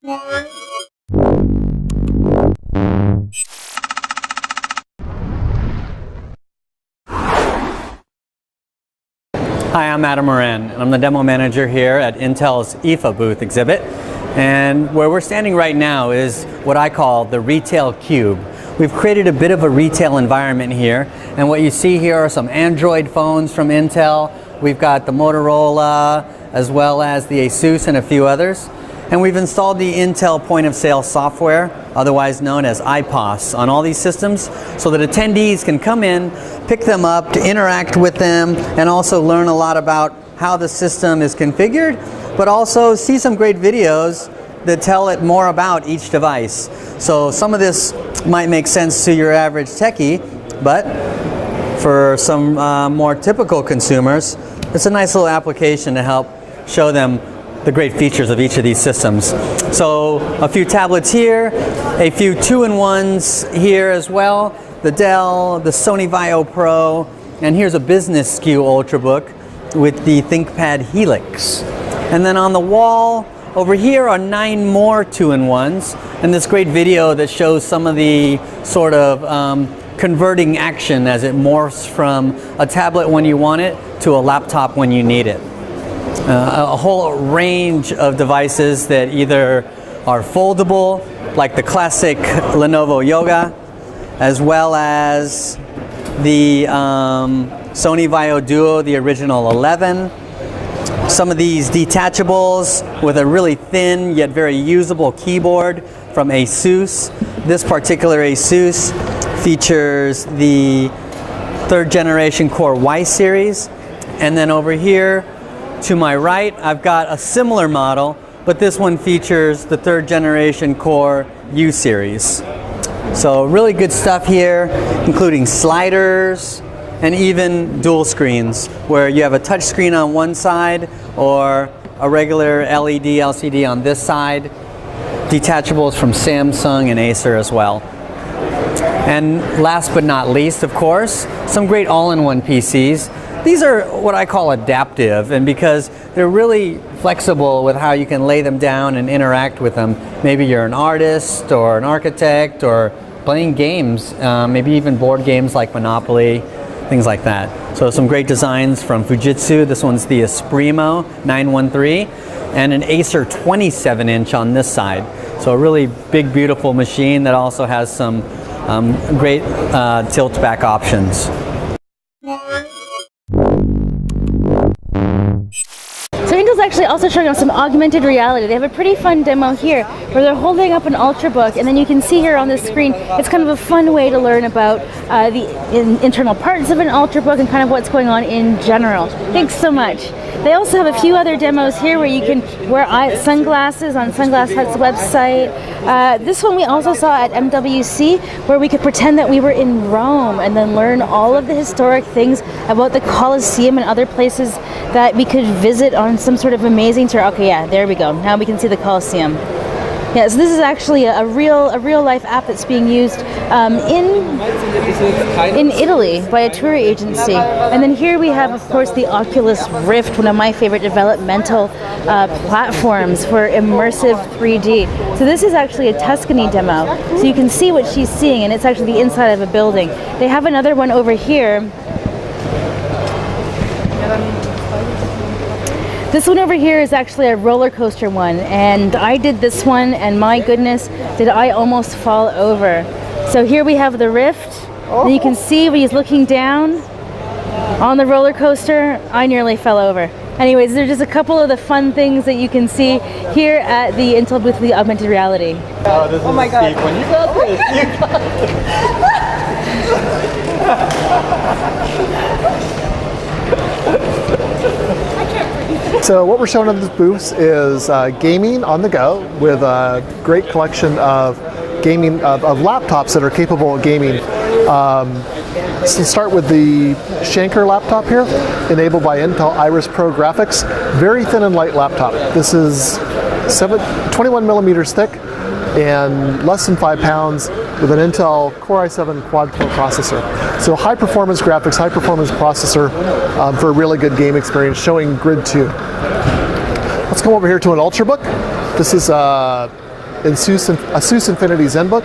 Hi, I'm Adam Moran, and I'm the demo manager here at Intel's IFA booth exhibit. And where we're standing right now is what I call the retail cube. We've created a bit of a retail environment here, and what you see here are some Android phones from Intel. We've got the Motorola, as well as the Asus and a few others. And we've installed the Intel point of sale software, otherwise known as IPOS, on all these systems so that attendees can come in, pick them up, to interact with them, and also learn a lot about how the system is configured, but also see some great videos that tell it more about each device. So some of this might make sense to your average techie, but for some more typical consumers, it's a nice little application to help show them the great features of each of these systems. So a few tablets here, a few 2-in-1s here as well, the Dell, the Sony Vaio Pro, and here's a business SKU Ultrabook with the ThinkPad Helix. And then on the wall over here are 9 more 2-in-1s, and this great video that shows some of the sort of converting action as it morphs from a tablet when you want it to a laptop when you need it. A whole range of devices that either are foldable, like the classic Lenovo Yoga, as well as the Sony Vaio Duo, the original 11. Some of these detachables with a really thin yet very usable keyboard from Asus. This particular Asus features the 3rd generation Core Y series. And then over here, to my right, I've got a similar model, but this one features the 3rd generation Core U series. So really good stuff here, including sliders and even dual screens, where you have a touch screen on one side or a regular LED LCD on this side. Detachables from Samsung and Acer as well. And last but not least, of course, some great all-in-one PCs. These are what I call adaptive, and because they're really flexible with how you can lay them down and interact with them. Maybe you're an artist or an architect or playing games, maybe even board games like Monopoly, things like that. So some great designs from Fujitsu. This one's the Esprimo 913 and an Acer 27-inch on this side. So a really big, beautiful machine that also has some great tilt-back options. So Intel's actually also showing us some augmented reality. They have a pretty fun demo here where they're holding up an Ultrabook, and then you can see here on the screen, it's kind of a fun way to learn about the internal parts of an Ultrabook and kind of what's going on in general. Thanks so much. They also have a few other demos here where you can wear sunglasses on Sunglass Hut's website. This one we also saw at MWC, where we could pretend that we were in Rome and then learn all of the historic things about the Colosseum and other places that we could visit on some sort of amazing tour. Okay, yeah, there we go. Now we can see the Colosseum. Yeah, so this is actually a real life app that's being used in Italy by a tour agency. And then here we have, of course, the Oculus Rift, one of my favorite developmental platforms for immersive 3D. So this is actually a Tuscany demo. So you can see what she's seeing, and it's actually the inside of a building. They have another one over here. This one over here is actually a roller coaster one, and I did this one, and my goodness, did I almost fall over. So here we have the Rift, and you can see when he's looking down on the roller coaster, I nearly fell over. Anyways, there's just a couple of the fun things that you can see here at the Intel booth, the augmented reality. Oh, this is my God. Steve. When you got this, you got So what we're showing at this booth is gaming on the go with a great collection of gaming of laptops that are capable of gaming. So start with the Shanker laptop here, enabled by Intel Iris Pro graphics. Very thin and light laptop. This is 21 millimeters thick and less than 5 pounds with an Intel Core i7 quad-core processor. So high performance graphics, high performance processor for a really good game experience, showing Grid 2. Let's come over here to an Ultrabook. This is ASUS Infinity ZenBook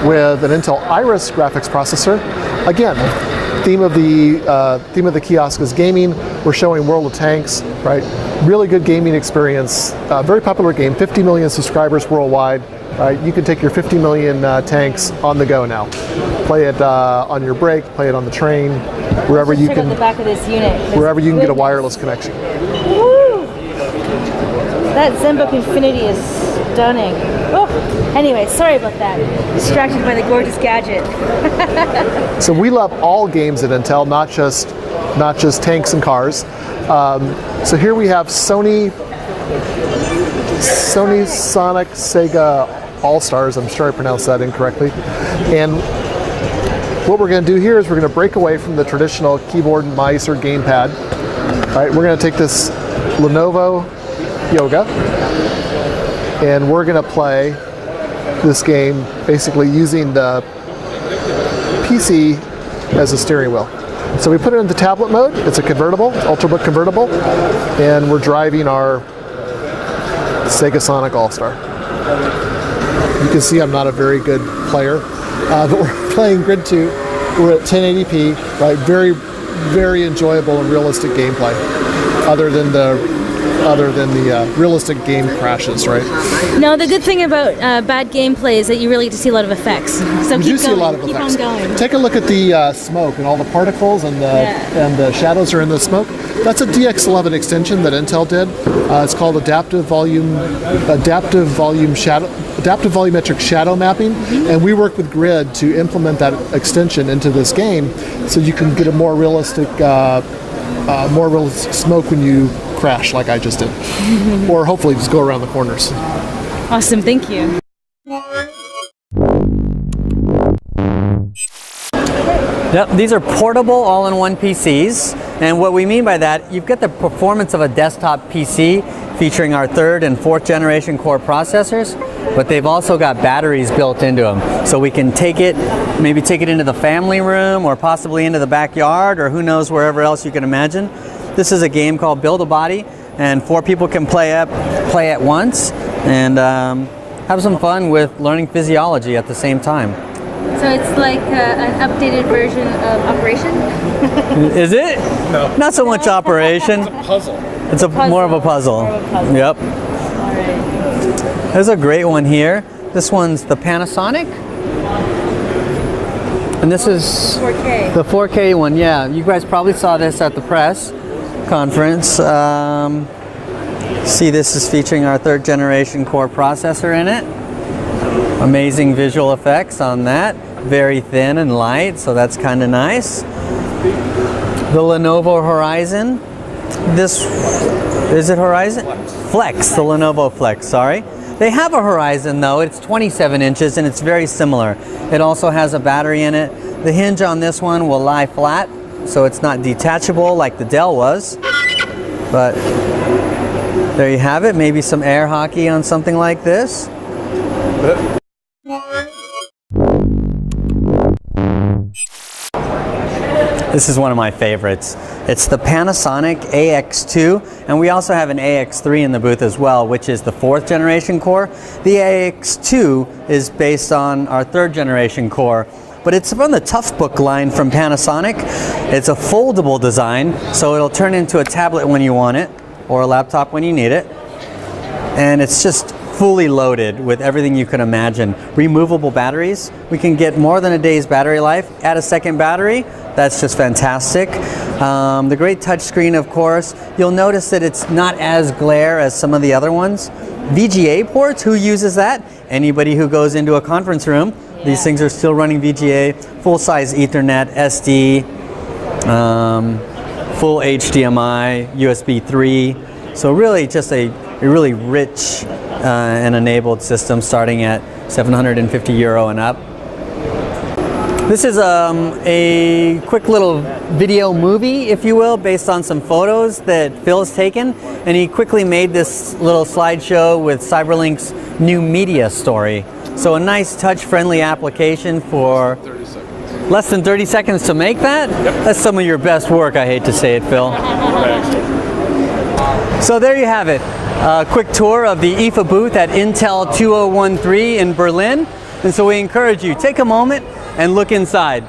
with an Intel Iris graphics processor. Again, theme of the kiosk is gaming. We're showing World of Tanks, right? Really good gaming experience. Very popular game. 50 million subscribers worldwide. Right? You can take your 50 million tanks on the go now. Play it on your break. Play it on the train. Wherever you can. The back of this unit. Wherever you can get a wireless connection. Woo! That ZenBook Infinity is stunning. Oh, anyway, sorry about that. Distracted by the gorgeous gadget. So we love all games at Intel, not just tanks and cars. So here we have Sony Sonic Sega All-Stars. I'm sure I pronounced that incorrectly. And what we're going to do here is we're going to break away from the traditional keyboard and mice or gamepad. All right, we're going to take this Lenovo Yoga, and we're going to play this game basically using the PC as a steering wheel. So we put it into tablet mode. It's a convertible, Ultrabook convertible, and we're driving our Sega Sonic All-Star. You can see I'm not a very good player, but we're playing Grid 2. We're at 1080p, right? Very, very enjoyable and realistic gameplay, other than the realistic game crashes, right? No, the good thing about bad gameplay is that you really get to see a lot of effects. So you do see a lot of effects. Keep on going. Take a look at the smoke and all the particles and the shadows are in the smoke. That's a DX11 extension that Intel did. It's called adaptive volumetric shadow mapping, and we work with Grid to implement that extension into this game, so you can get a more realistic smoke when you crash like I just did. Or hopefully just go around the corners. Awesome, thank you. Yep, these are portable all-in-one PCs, and what we mean by that, you've got the performance of a desktop PC featuring our 3rd and 4th generation core processors, but they've also got batteries built into them. So we can maybe take it into the family room or possibly into the backyard or who knows, wherever else you can imagine. This is a game called Build-A-Body, and 4 people can play at once and have some fun with learning physiology at the same time. So it's like an updated version of Operation? Is it? No. Not so much Operation. It's a puzzle. It's more of a puzzle. Yep. All right. There's a great one here. This one's the Panasonic. And this is 4K. the 4K one, yeah. You guys probably saw this at the press conference. See, this is featuring our 3rd generation core processor in it. Amazing visual effects on that. Very thin and light, so that's kind of nice. The Lenovo Horizon. Is it Horizon? Flex, the Lenovo Flex, sorry. They have a Horizon though, it's 27 inches and it's very similar. It also has a battery in it. The hinge on this one will lie flat, so it's not detachable like the Dell was. But there you have it, maybe some air hockey on something like this. This is one of my favorites. It's the Panasonic AX2, and we also have an AX3 in the booth as well, which is the 4th generation core. The AX2 is based on our 3rd generation core, but it's from the Toughbook line from Panasonic. It's a foldable design, so it'll turn into a tablet when you want it, or a laptop when you need it. And it's just fully loaded with everything you can imagine. Removable batteries. We can get more than a day's battery life. Add a second battery. That's just fantastic. The great touchscreen, of course. You'll notice that it's not as glare as some of the other ones. VGA ports, who uses that? Anybody who goes into a conference room. Yeah. These things are still running VGA. Full-size Ethernet, SD, full HDMI, USB 3. So really just a really rich and enabled system starting at €750 and up. This is a quick little video movie, if you will, based on some photos that Phil's taken, and he quickly made this little slideshow with Cyberlink's new media story. So a nice touch-friendly application for 30 seconds. Less than 30 seconds to make that? Yep. That's some of your best work, I hate to say it, Phil. So there you have it. A quick tour of the IFA booth at Intel 2013 in Berlin. And so we encourage you, take a moment and look inside.